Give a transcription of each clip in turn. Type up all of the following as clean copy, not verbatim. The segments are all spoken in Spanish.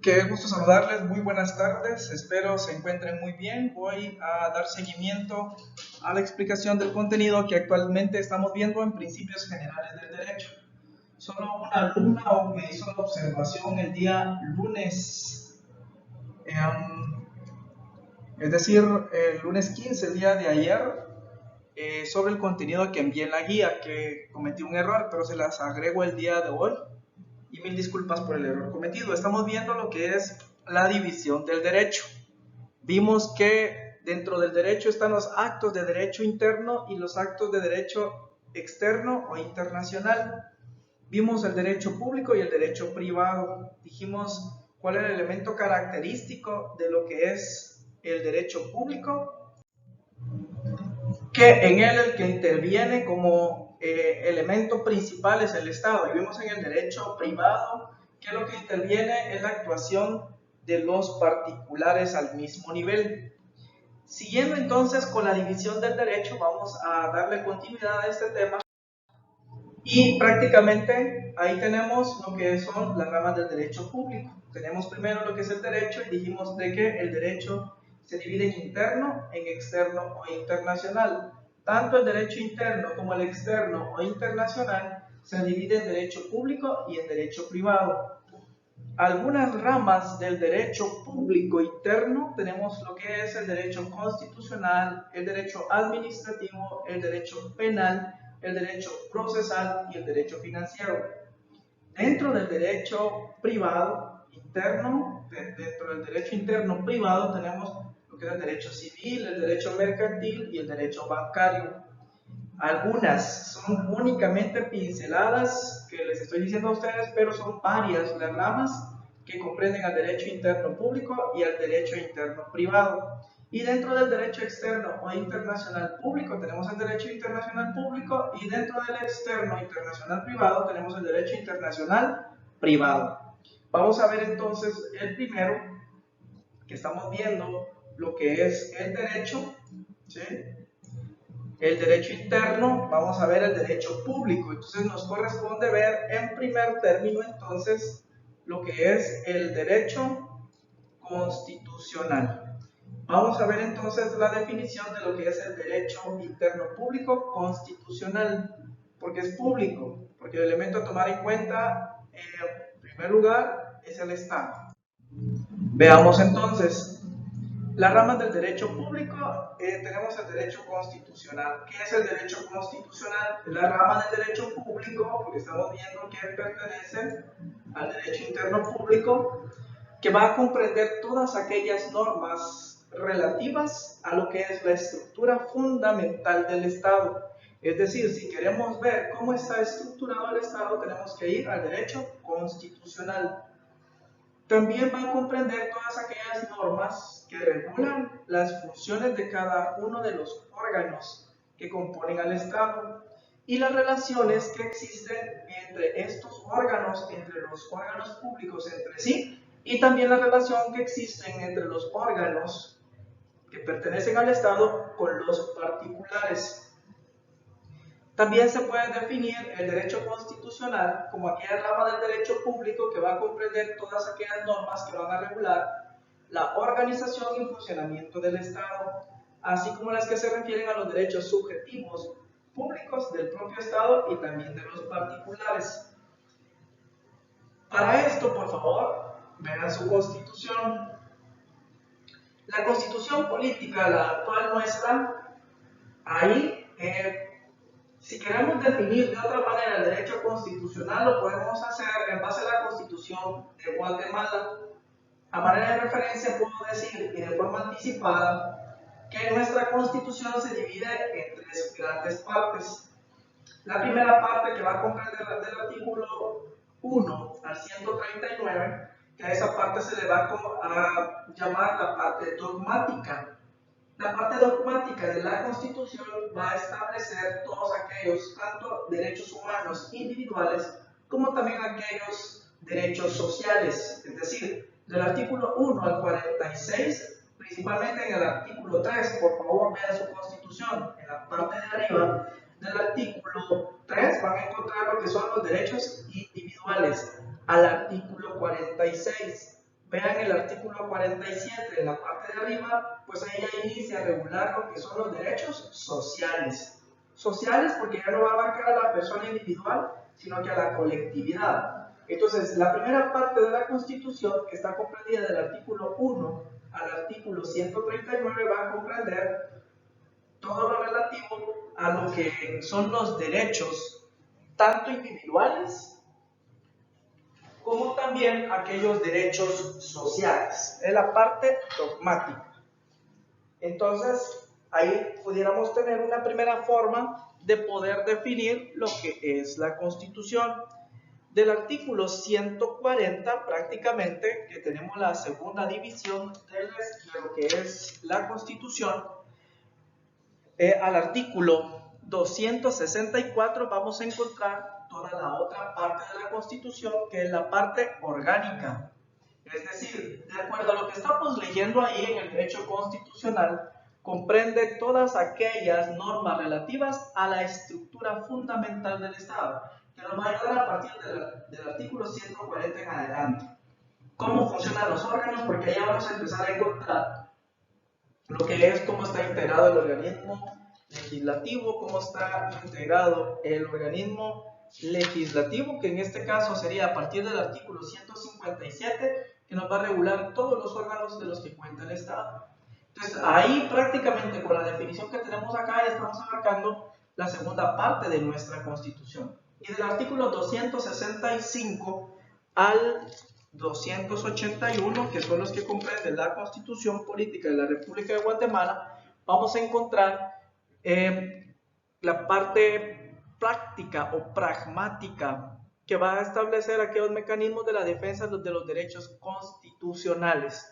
Qué gusto saludarles, muy buenas tardes, espero se encuentren muy bien. Voy a dar seguimiento a la explicación del contenido que actualmente estamos viendo en Principios Generales del Derecho. Solo una alumna me hizo la observación el día lunes, es decir, el lunes 15, el día de ayer, sobre el contenido que envié en la guía, que cometí un error, pero se las agrego el día de hoy. Y mil disculpas por el error cometido. Estamos viendo lo que es la división del derecho. Vimos que dentro del derecho están los actos de derecho interno y los actos de derecho externo o internacional. Vimos el derecho público y el derecho privado. Dijimos cuál era el elemento característico de lo que es el derecho público, que en él el que interviene como elemento principal es el Estado. Y vemos en el derecho privado que lo que interviene es la actuación de los particulares al mismo nivel. Siguiendo entonces con la división del derecho, vamos a darle continuidad a este tema. Y prácticamente ahí tenemos lo que son las ramas del derecho público. Tenemos primero lo que es el derecho y dijimos de que el derecho se divide en interno, en externo o internacional. Tanto el derecho interno como el externo o internacional se dividen en derecho público y en derecho privado. Algunas ramas del derecho público interno tenemos lo que es el derecho constitucional, el derecho administrativo, el derecho penal, el derecho procesal y el derecho financiero. Dentro del derecho privado interno, dentro del derecho interno privado tenemos lo que es el derecho civil, el derecho mercantil y el derecho bancario. Algunas son únicamente pinceladas que les estoy diciendo a ustedes, pero son varias las ramas que comprenden al derecho interno público y al derecho interno privado. Y dentro del derecho externo o internacional público tenemos el derecho internacional público y dentro del externo internacional privado tenemos el derecho internacional privado. Vamos a ver entonces el primero, que estamos viendo lo que es el derecho, ¿sí? El derecho interno, vamos a ver el derecho público. Entonces nos corresponde ver en primer término entonces lo que es el derecho constitucional. Vamos a ver entonces la definición de lo que es el derecho interno público constitucional. ¿Por qué es público? Porque el elemento a tomar en cuenta en primer lugar es el Estado. Veamos entonces las ramas del derecho público. Tenemos el derecho constitucional. ¿Qué es el derecho constitucional? La rama del derecho público, porque estamos viendo que pertenece al derecho interno público, que va a comprender todas aquellas normas relativas a lo que es la estructura fundamental del Estado. Es decir, si queremos ver cómo está estructurado el Estado, tenemos que ir al derecho constitucional. También va a comprender todas aquellas normas que regulan las funciones de cada uno de los órganos que componen al Estado y las relaciones que existen entre estos órganos, entre los órganos públicos entre sí, y también la relación que existen entre los órganos que pertenecen al Estado con los particulares. También se puede definir el derecho constitucional como aquella rama del derecho público que va a comprender todas aquellas normas que van a regular la organización y funcionamiento del Estado, así como las que se refieren a los derechos subjetivos públicos del propio Estado y también de los particulares. Para esto, por favor, vean su Constitución. La Constitución política, la actual nuestra, ahí si queremos definir de otra manera el derecho constitucional, lo podemos hacer en base a la Constitución de Guatemala. A manera de referencia puedo decir, y de forma anticipada, que nuestra Constitución se divide en tres grandes partes. La primera parte, que va a comprender del artículo 1 al 139, que a esa parte se le va a llamar la parte dogmática. La parte dogmática de la Constitución va a establecer todos aquellos, tanto derechos humanos individuales, como también aquellos derechos sociales. Es decir, del artículo 1 al 46, principalmente en el artículo 3, por favor vean su Constitución, en la parte de arriba del artículo 3 van a encontrar lo que son los derechos individuales. Al artículo 46 Vean el artículo 47, en la parte de arriba, pues ahí ya inicia a regular lo que son los derechos sociales. Sociales porque ya no va a abarcar a la persona individual, sino que a la colectividad. Entonces, la primera parte de la Constitución, que está comprendida del artículo 1 al artículo 139, va a comprender todo lo relativo a lo que son los derechos, tanto individuales como también aquellos derechos sociales. Es la parte dogmática. Entonces, ahí pudiéramos tener una primera forma de poder definir lo que es la Constitución. Del artículo 140, prácticamente, que tenemos la segunda división de lo que es la Constitución, al artículo 264 vamos a encontrar toda la otra parte de la Constitución, que es la parte orgánica. Es decir, de acuerdo a lo que estamos leyendo ahí en el derecho constitucional, comprende todas aquellas normas relativas a la estructura fundamental del Estado, que nos va a ayudar a partir del artículo 140 en adelante. ¿Cómo funcionan los órganos? Porque ahí vamos a empezar a encontrar lo que es cómo está integrado el organismo legislativo, cómo está integrado el organismo legislativo, que en este caso sería a partir del artículo 157, que nos va a regular todos los órganos de los que cuenta el Estado. Entonces, ahí prácticamente con la definición que tenemos acá ya estamos abarcando la segunda parte de nuestra Constitución. Y del artículo 265 al 281, que son los que comprenden la Constitución Política de la República de Guatemala, vamos a encontrar la parte práctica o pragmática que va a establecer aquellos mecanismos de la defensa de los derechos constitucionales.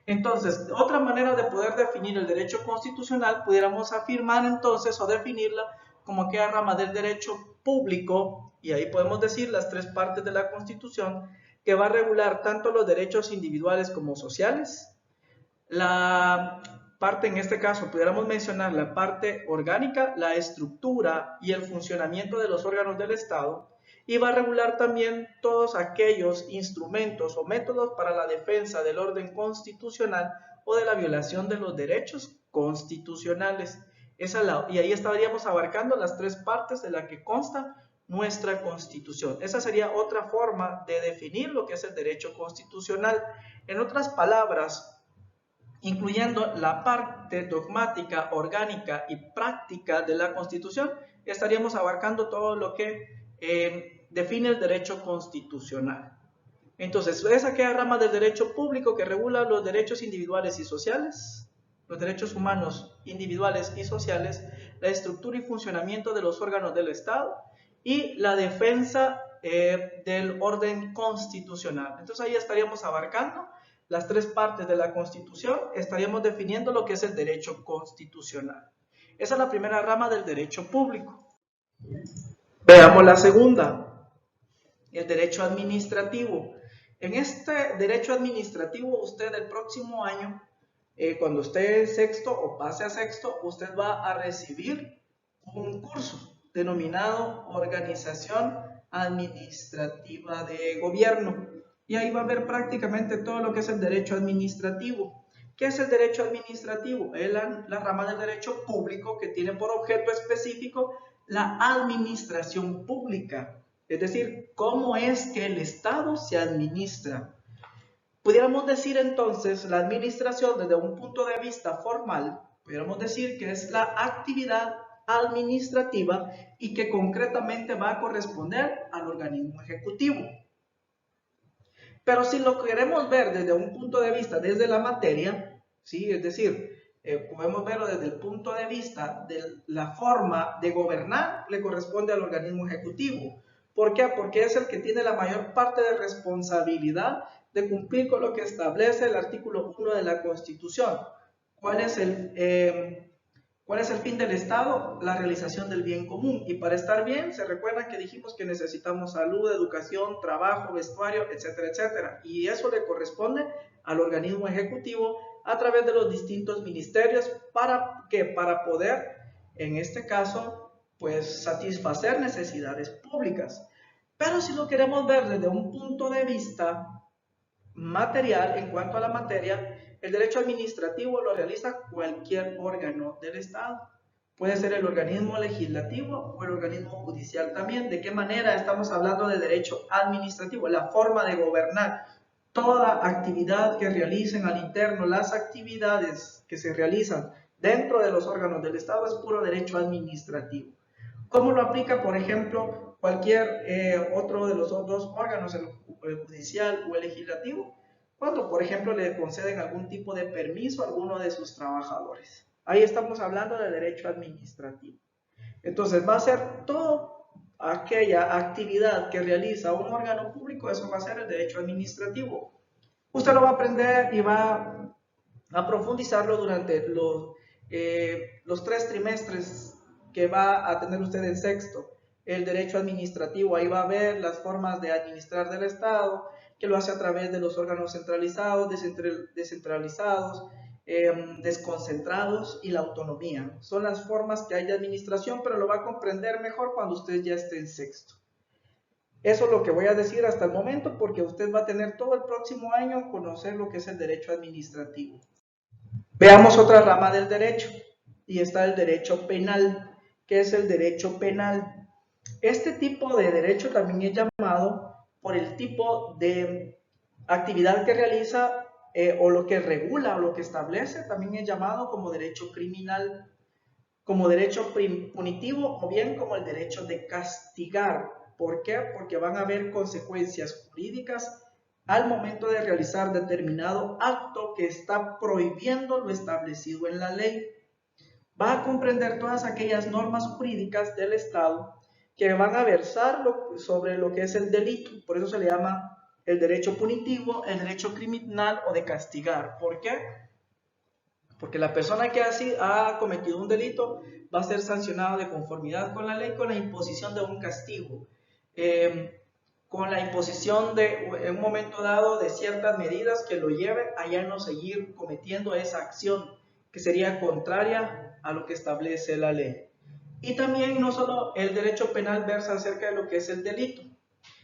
Entonces, otra manera de poder definir el derecho constitucional, pudiéramos afirmar entonces o definirla como aquella rama del derecho público, y ahí podemos decir las tres partes de la Constitución, que va a regular tanto los derechos individuales como sociales. La parte, en este caso, pudiéramos mencionar la parte orgánica, la estructura y el funcionamiento de los órganos del Estado, y va a regular también todos aquellos instrumentos o métodos para la defensa del orden constitucional o de la violación de los derechos constitucionales. Y ahí estaríamos abarcando las tres partes de la que consta nuestra Constitución. Esa sería otra forma de definir lo que es el derecho constitucional. En otras palabras, incluyendo la parte dogmática, orgánica y práctica de la Constitución, estaríamos abarcando todo lo que define el derecho constitucional. Entonces, es aquella rama del derecho público que regula los derechos individuales y sociales, los derechos humanos individuales y sociales, la estructura y funcionamiento de los órganos del Estado y la defensa del orden constitucional. Entonces, ahí estaríamos abarcando las tres partes de la Constitución, estaríamos definiendo lo que es el derecho constitucional. Esa es la primera rama del derecho público. Veamos la segunda, el derecho administrativo. En este derecho administrativo, usted el próximo año, cuando esté en sexto o pase a sexto, usted va a recibir un curso denominado Organización Administrativa de Gobierno. Y ahí va a ver prácticamente todo lo que es el derecho administrativo. ¿Qué es el derecho administrativo? Es la rama del derecho público que tiene por objeto específico la administración pública. Es decir, cómo es que el Estado se administra. Pudiéramos decir entonces la administración desde un punto de vista formal, pudiéramos decir que es la actividad administrativa y que concretamente va a corresponder al organismo ejecutivo. Pero si lo queremos ver desde un punto de vista, desde la materia, ¿sí? Es decir, podemos verlo desde el punto de vista de la forma de gobernar, le corresponde al organismo ejecutivo. ¿Por qué? Porque es el que tiene la mayor parte de responsabilidad de cumplir con lo que establece el artículo 1 de la Constitución. ¿Cuál es el fin del Estado? La realización del bien común. Y para estar bien, se recuerdan que dijimos que necesitamos salud, educación, trabajo, vestuario, etcétera, etcétera. Y eso le corresponde al organismo ejecutivo a través de los distintos ministerios para poder, en este caso, pues satisfacer necesidades públicas. Pero si lo queremos ver desde un punto de vista material, en cuanto a la materia, el derecho administrativo lo realiza cualquier órgano del Estado. Puede ser el organismo legislativo o el organismo judicial también. ¿De qué manera estamos hablando de derecho administrativo? La forma de gobernar. Toda actividad que realicen al interno, las actividades que se realizan dentro de los órganos del Estado es puro derecho administrativo. ¿Cómo lo aplica, por ejemplo, cualquier otro de los otros órganos, el judicial o el legislativo? Cuando, por ejemplo, le conceden algún tipo de permiso a alguno de sus trabajadores. Ahí estamos hablando de derecho administrativo. Entonces, va a ser toda aquella actividad que realiza un órgano público, eso va a ser el derecho administrativo. Usted lo va a aprender y va a profundizarlo durante los 3 trimestres que va a tener usted en sexto. El derecho administrativo, ahí va a ver las formas de administrar del Estado, que lo hace a través de los órganos centralizados, descentralizados, desconcentrados y la autonomía. Son las formas que hay de administración, pero lo va a comprender mejor cuando usted ya esté en sexto. Eso es lo que voy a decir hasta el momento, porque usted va a tener todo el próximo año conocer lo que es el derecho administrativo. Veamos otra rama del derecho, y está el derecho penal. ¿Qué es el derecho penal? Este tipo de derecho también es llamado por el tipo de actividad que realiza o lo que regula o lo que establece, también es llamado como derecho criminal, como derecho punitivo o bien como el derecho de castigar. ¿Por qué? Porque van a haber consecuencias jurídicas al momento de realizar determinado acto que está prohibiendo lo establecido en la ley. Va a comprender todas aquellas normas jurídicas del Estado que van a versar sobre lo que es el delito. Por eso se le llama el derecho punitivo, el derecho criminal o de castigar. ¿Por qué? Porque la persona que así ha cometido un delito va a ser sancionada de conformidad con la ley con la imposición de un castigo. Con la imposición en un momento dado de ciertas medidas que lo lleven a ya no seguir cometiendo esa acción que sería contraria a lo que establece la ley. Y también no solo el derecho penal versa acerca de lo que es el delito,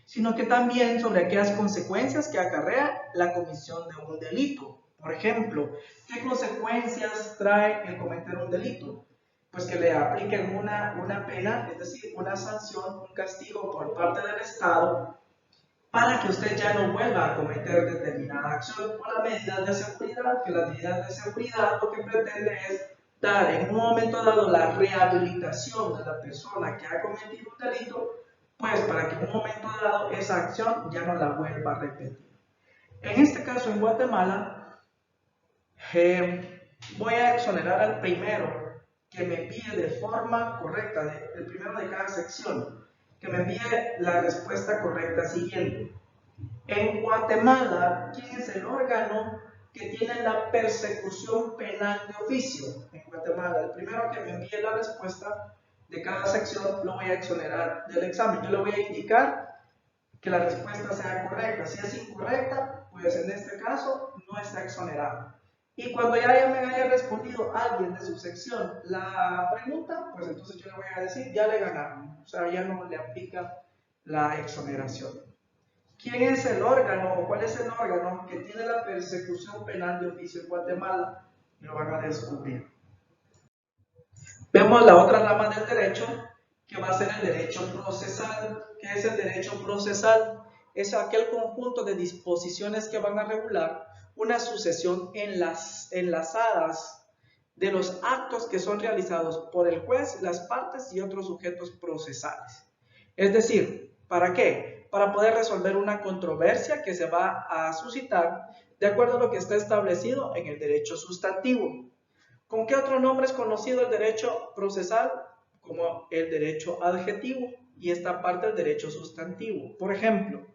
sino que también sobre aquellas consecuencias que acarrea la comisión de un delito. Por ejemplo, ¿qué consecuencias trae el cometer un delito? Pues que le apliquen una pena, es decir, una sanción, un castigo por parte del Estado para que usted ya no vuelva a cometer determinada acción por las medidas de seguridad, que las medidas de seguridad lo que pretende es dar en un momento dado la rehabilitación de la persona que ha cometido un delito, pues para que en un momento dado esa acción ya no la vuelva a repetir. En este caso en Guatemala, voy a exonerar al primero que me envíe de forma correcta, el primero de cada sección, que me envíe la respuesta correcta siguiente. En Guatemala, ¿quién es el órgano que tiene la persecución penal de oficio? En Guatemala, el primero que me envíe la respuesta de cada sección lo voy a exonerar del examen. Yo le voy a indicar que la respuesta sea correcta. Si es incorrecta, pues en este caso no está exonerado. Y cuando ya me haya respondido alguien de su sección la pregunta, pues entonces yo le voy a decir, ya le ganaron. O sea, ya no le aplica la exoneración. ¿Quién es el órgano o cuál es el órgano que tiene la persecución penal de oficio en Guatemala? Lo van a descubrir. Vemos la otra rama del derecho, que va a ser el derecho procesal. ¿Qué es el derecho procesal? Es aquel conjunto de disposiciones que van a regular una sucesión enlazadas de los actos que son realizados por el juez, las partes y otros sujetos procesales. Es decir, ¿para qué? Para poder resolver una controversia que se va a suscitar de acuerdo a lo que está establecido en el derecho sustantivo. ¿Con qué otro nombre es conocido el derecho procesal? Como el derecho adjetivo y esta parte del derecho sustantivo. Por ejemplo,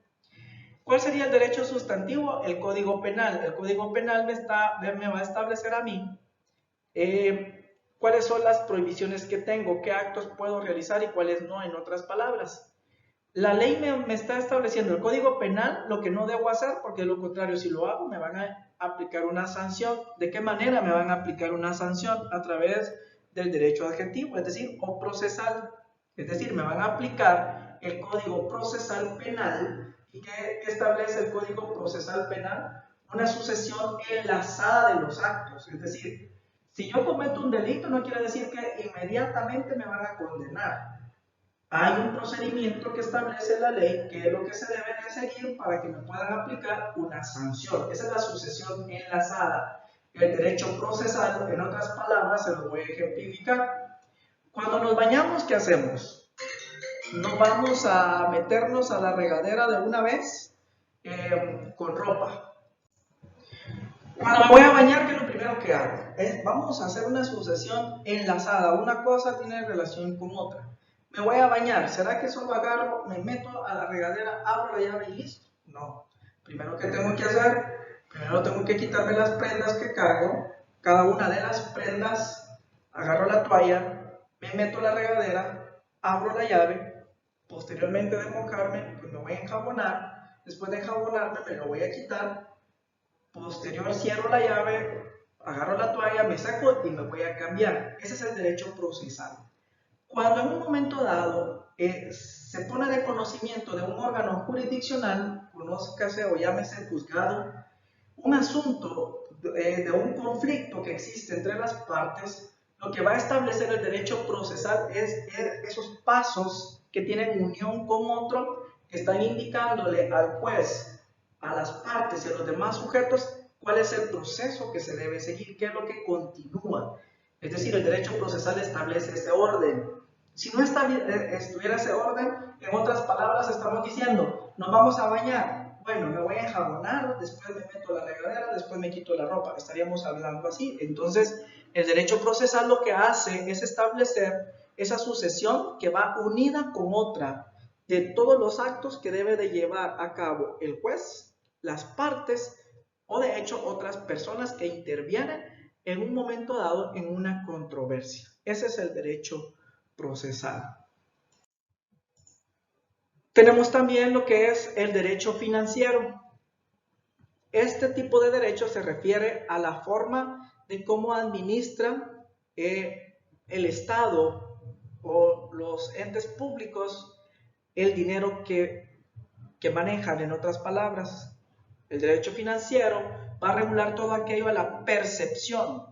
¿cuál sería el derecho sustantivo? El Código Penal. El Código Penal me va a establecer a mí cuáles son las prohibiciones que tengo, qué actos puedo realizar y cuáles no, en otras palabras. La ley me está estableciendo el Código Penal, lo que no debo hacer, porque de lo contrario, si lo hago, me van a aplicar una sanción. ¿De qué manera me van a aplicar una sanción? A través del derecho adjetivo, es decir, o procesal. Es decir, me van a aplicar el Código Procesal Penal, ¿Y qué establece el Código Procesal Penal? Una sucesión enlazada de los actos. Es decir, si yo cometo un delito no quiere decir que inmediatamente me van a condenar. Hay un procedimiento que establece la ley, que es lo que se debe de seguir para que me puedan aplicar una sanción. Esa es la sucesión enlazada. El derecho procesal, en otras palabras, se lo voy a ejemplificar. Cuando nos bañamos, ¿qué hacemos? No vamos a meternos a la regadera de una vez con ropa. Cuando me voy a bañar, ¿qué es lo primero que hago? Vamos a hacer una sucesión enlazada. Una cosa tiene relación con otra. Me voy a bañar. ¿Será que solo agarro, me meto a la regadera, abro la llave y listo? No. Primero, ¿qué tengo que hacer? Primero tengo que quitarme las prendas que cargo. Cada una de las prendas, agarro la toalla, me meto a la regadera, abro la llave. Posteriormente de mojarme, pues me voy a enjabonar. Después de enjabonarme, me lo voy a quitar. Posterior cierro la llave, agarro la toalla, me saco y me voy a cambiar. Ese es el derecho procesal. Cuando en un momento dado se pone de conocimiento de un órgano jurisdiccional, conózcase o llámese juzgado, un asunto de un conflicto que existe entre las partes, lo que va a establecer el derecho procesal es esos pasos que tienen unión con otro, que están indicándole al juez, a las partes y a los demás sujetos cuál es el proceso que se debe seguir, qué es lo que continúa. Es decir, el derecho procesal establece ese orden. Si no estuviera ese orden, en otras palabras estamos diciendo, nos vamos a bañar, bueno, me voy a enjabonar, después me meto a la regadera, después me quito la ropa, estaríamos hablando así. Entonces, el derecho procesal lo que hace es establecer esa sucesión que va unida con otra, de todos los actos que debe de llevar a cabo el juez, las partes o de hecho otras personas que intervienen en un momento dado en una controversia. Ese es el derecho procesal. Tenemos también lo que es el derecho financiero. Este tipo de derecho se refiere a la forma de cómo administra el Estado o los entes públicos el dinero que manejan. En otras palabras, el derecho financiero va a regular todo aquello a la percepción,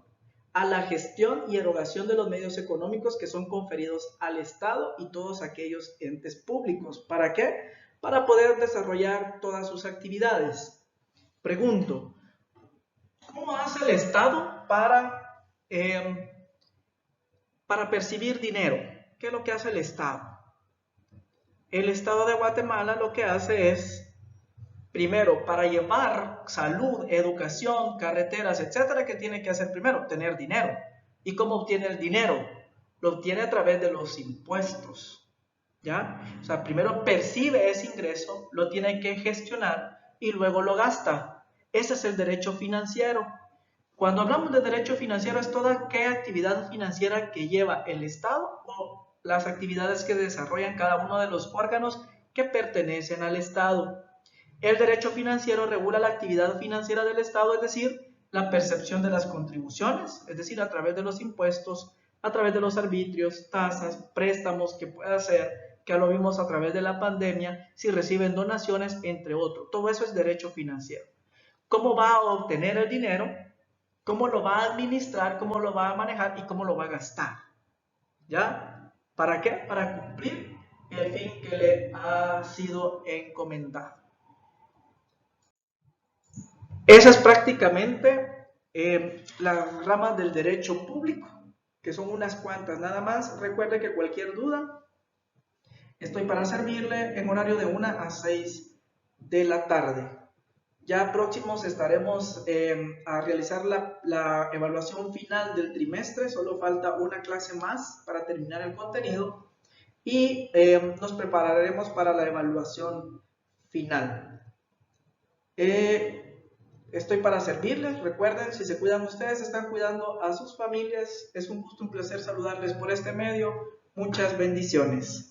a la gestión y erogación de los medios económicos que son conferidos al Estado y todos aquellos entes públicos. ¿Para qué? Para poder desarrollar todas sus actividades. Pregunto, ¿cómo hace el Estado para percibir dinero? ¿Qué es lo que hace el Estado? El Estado de Guatemala lo que hace es, primero, para llevar salud, educación, carreteras, etcétera, ¿qué tiene que hacer primero? Tener dinero. ¿Y cómo obtiene el dinero? Lo obtiene a través de los impuestos. ¿Ya? O sea, primero percibe ese ingreso, lo tiene que gestionar y luego lo gasta. Ese es el derecho financiero. Cuando hablamos de derecho financiero es toda aquella actividad financiera que lleva el Estado o las actividades que desarrollan cada uno de los órganos que pertenecen al Estado. El derecho financiero regula la actividad financiera del Estado, es decir, la percepción de las contribuciones, es decir, a través de los impuestos, a través de los arbitrios, tasas, préstamos que pueda hacer, que lo vimos a través de la pandemia, si reciben donaciones, entre otros. Todo eso es derecho financiero. ¿Cómo va a obtener el dinero? ¿Cómo lo va a administrar? ¿Cómo lo va a manejar? ¿Y cómo lo va a gastar? ¿Ya? ¿Para qué? Para cumplir el fin que le ha sido encomendado. Esa es prácticamente las ramas del derecho público, que son unas cuantas nada más. Recuerde que cualquier duda, estoy para servirle en horario de 1 a 6 de la tarde. Ya próximos estaremos a realizar la evaluación final del trimestre, solo falta una clase más para terminar el contenido y nos prepararemos para la evaluación final. Estoy para servirles. Recuerden, si se cuidan ustedes, están cuidando a sus familias. Es un gusto, un placer saludarles por este medio. Muchas bendiciones.